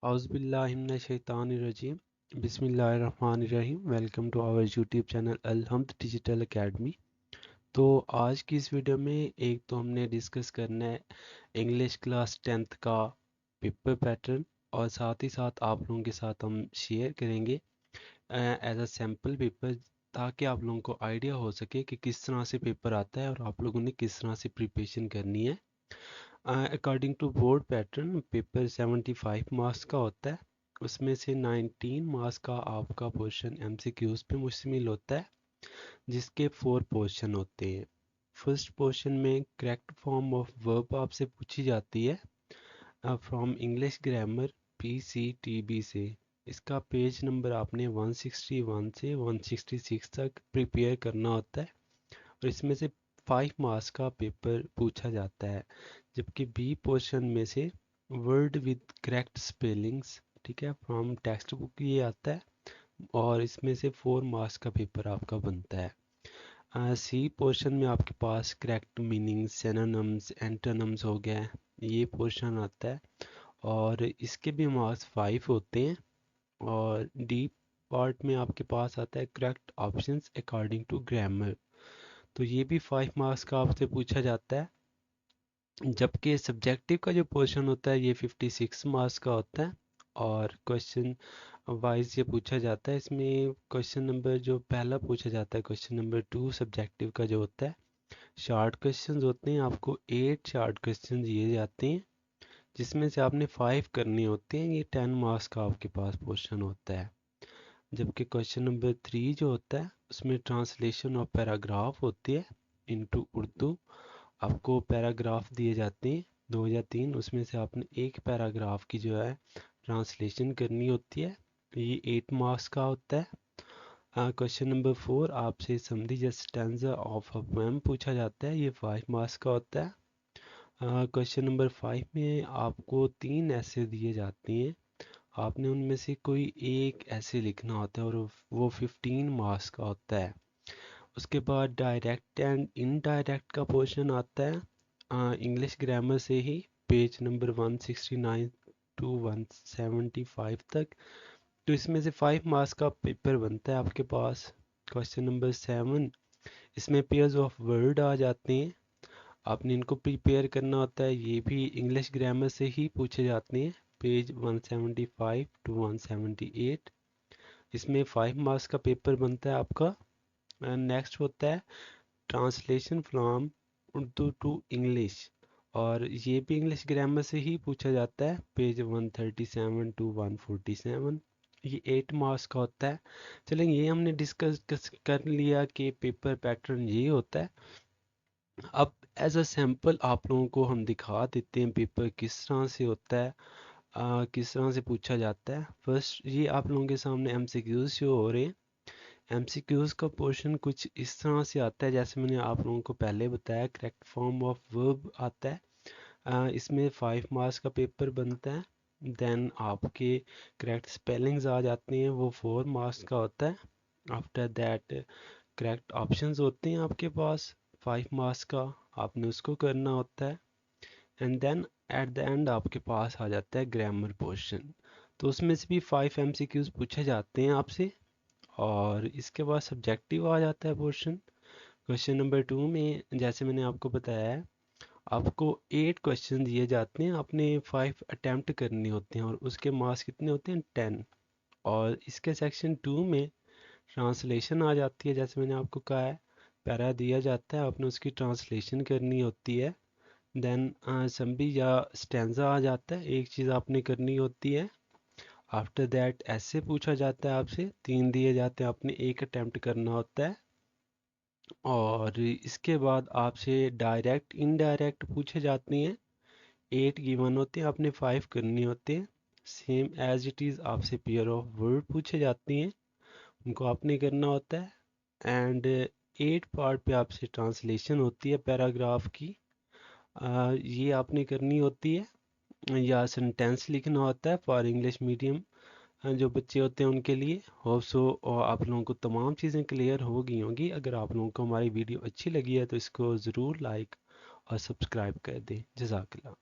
Auzubillahiminash-shaytanir-rajim. Bismillahir-rahmanir-rahim. Welcome to our YouTube channel Alhamd Digital Academy. तो आज की इस वीडियो में एक तो हमने डिस्कस करना है इंग्लिश क्लास 10th का पेपर पैटर्न और साथ ही साथ आप लोगों के साथ हम शेयर करेंगे एज अ सैम्पल पेपर ताकि आप लोगों को आइडिया हो सके कि किस तरह से पेपर आता है और आप लोगों ने किस तरह से प्रिपरेशन करनी है। According to board pattern paper 75 marks का होता है, उसमें से 19 मार्क्स का आपका पोर्शन एमसीक्यूज पे मुश्तमिल होता है जिसके 4 पोर्शन होते हैं। फर्स्ट पोर्शन में करेक्ट फॉर्म ऑफ वर्ब आपसे पूछी जाती है फ्रॉम इंग्लिश ग्रामर PCTB से। इसका पेज नंबर आपने 161 से 166 तक प्रिपेयर करना होता है और इसमें से 5 मार्क्स का पेपर पूछा जाता है। जबकि बी पोर्शन में से वर्ड विद करेक्ट स्पेलिंग्स, ठीक है, फ्रॉम टेक्स्ट बुक ये आता है और इसमें से 4 मार्क्स का पेपर आपका बनता है। सी पोर्शन में आपके पास करेक्ट मीनिंग, सिनोनिम्स, एंटोनिम्स हो गया, ये पोर्शन आता है और इसके भी मार्क्स 5 होते हैं। और डी पार्ट में आपके पास आता है correct options according to grammar, तो ये भी 5 मार्क्स का आपसे पूछा जाता है। जबकि सब्जेक्टिव का जो पोर्शन होता है ये 56 मार्क्स का होता है और क्वेश्चन वाइज ये पूछा जाता है। इसमें क्वेश्चन नंबर जो पहला पूछा जाता है, क्वेश्चन नंबर 2 सब्जेक्टिव का जो होता है, शार्ट क्वेश्चंस होते हैं। आपको 8 शार्ट क्वेश्चन दिए जाते हैं जिसमें से आपने 5 करने होते हैं। ये 10 मार्क्स का आपके पास पोर्शन होता है। जबकि क्वेश्चन नंबर 3 जो होता है उसमें ट्रांसलेशन ऑफ पैराग्राफ होती है इनटू उर्दू। आपको पैराग्राफ दिए जाते हैं 2 या 3, उसमें से आपने एक पैराग्राफ की जो है ट्रांसलेशन करनी होती है। ये 8 मार्क्स का होता है। क्वेश्चन नंबर 4 आपसे समरी या स्टैंजा ऑफ अ पोएम पूछा जाता है, ये 5 मार्क्स का होता है। क्वेश्चन नंबर 5 में आपको 3 ऐसे दिए जाते हैं, आपने उनमें से कोई एक ऐसे लिखना होता है और वो 15 मार्क्स का होता है। उसके बाद डायरेक्ट एंड इनडायरेक्ट का पोर्शन आता है इंग्लिश ग्रामर से ही, पेज नंबर 169 टू 175 तक। तो इसमें से 5 मार्क्स का पेपर बनता है आपके पास। क्वेश्चन नंबर 7, इसमें पेयर्स ऑफ वर्ड आ जाते हैं, आपने इनको प्रिपेयर करना होता है। ये भी इंग्लिश ग्रामर से ही पूछे जाते हैं, पेज 175 टू 178। इसमें 5 मार्क्स का पेपर बनता है आपका। नेक्स्ट होता है translation from Urdu to English और ये भी इंग्लिश ग्रामर से ही पूछा जाता है, पेज 137 टू 147। ये 8 मार्क्स का होता है। चलें, ये हमने डिस्कस कर लिया कि पेपर पैटर्न ये होता है। अब एज अ सैम्पल आप लोगों को हम दिखा देते हैं पेपर किस तरह से होता है, किस तरह से पूछा जाता है। फर्स्ट ये आप लोगों के सामने MCQs शो हो रहे हैं। MCQs का पोर्शन कुछ इस तरह से आता है जैसे मैंने आप लोगों को पहले बताया, करेक्ट फॉर्म ऑफ वर्ब आता है। इसमें 5 मार्क्स का पेपर बनता है। देन आपके करेक्ट स्पेलिंग्स आ जाते हैं, वो 4 मार्क्स का होता है। आफ्टर दैट करेक्ट ऑप्शंस होते हैं आपके पास 5 मार्क्स का, आपने उसको करना होता है। And then at the end आपके पास आ जाता है ग्रामर पोर्शन, तो उसमें से भी 5 MCQs पूछे जाते हैं आपसे। और इसके बाद सब्जेक्टिव आ जाता है पोर्शन। क्वेश्चन नंबर 2 में जैसे मैंने आपको बताया है, आपको 8 क्वेश्चन दिए जाते हैं, आपने 5 अटैम्प्ट करने होते हैं और उसके मार्क्स कितने होते हैं 10। और इसके सेक्शन 2 में ट्रांसलेशन आ जाती है, जैसे मैंने आपको कहा है पैरा दिया जाता है, आपने उसकी ट्रांसलेशन करनी होती है। देन समरी या स्टैंजा आ जाता है, एक चीज़ आपने करनी होती है। आफ्टर दैट ऐसे पूछा जाता है आपसे, 3 दिए जाते हैं, आपने एक अटैम्प्ट करना होता है। और इसके बाद आपसे डायरेक्ट इनडायरेक्ट पूछे जाते हैं, 8 गिवन होते हैं, आपने 5 करनी होते हैं। सेम एज इट इज़ आपसे पेयर ऑफ वर्ड पूछे जाते हैं, उनको आपने करना होता है। एंड 8 पार्ट पे आपसे ट्रांसलेशन होती है पैराग्राफ की, ये आपने करनी होती है। या सेंटेंस लिखना होता है फॉर इंग्लिश मीडियम जो बच्चे होते हैं उनके लिए। होप सो और आप लोगों को तमाम चीज़ें क्लियर हो गई होंगी। अगर आप लोगों को हमारी वीडियो अच्छी लगी है तो इसको ज़रूर लाइक और सब्सक्राइब कर दें। जज़ाकल्लाह।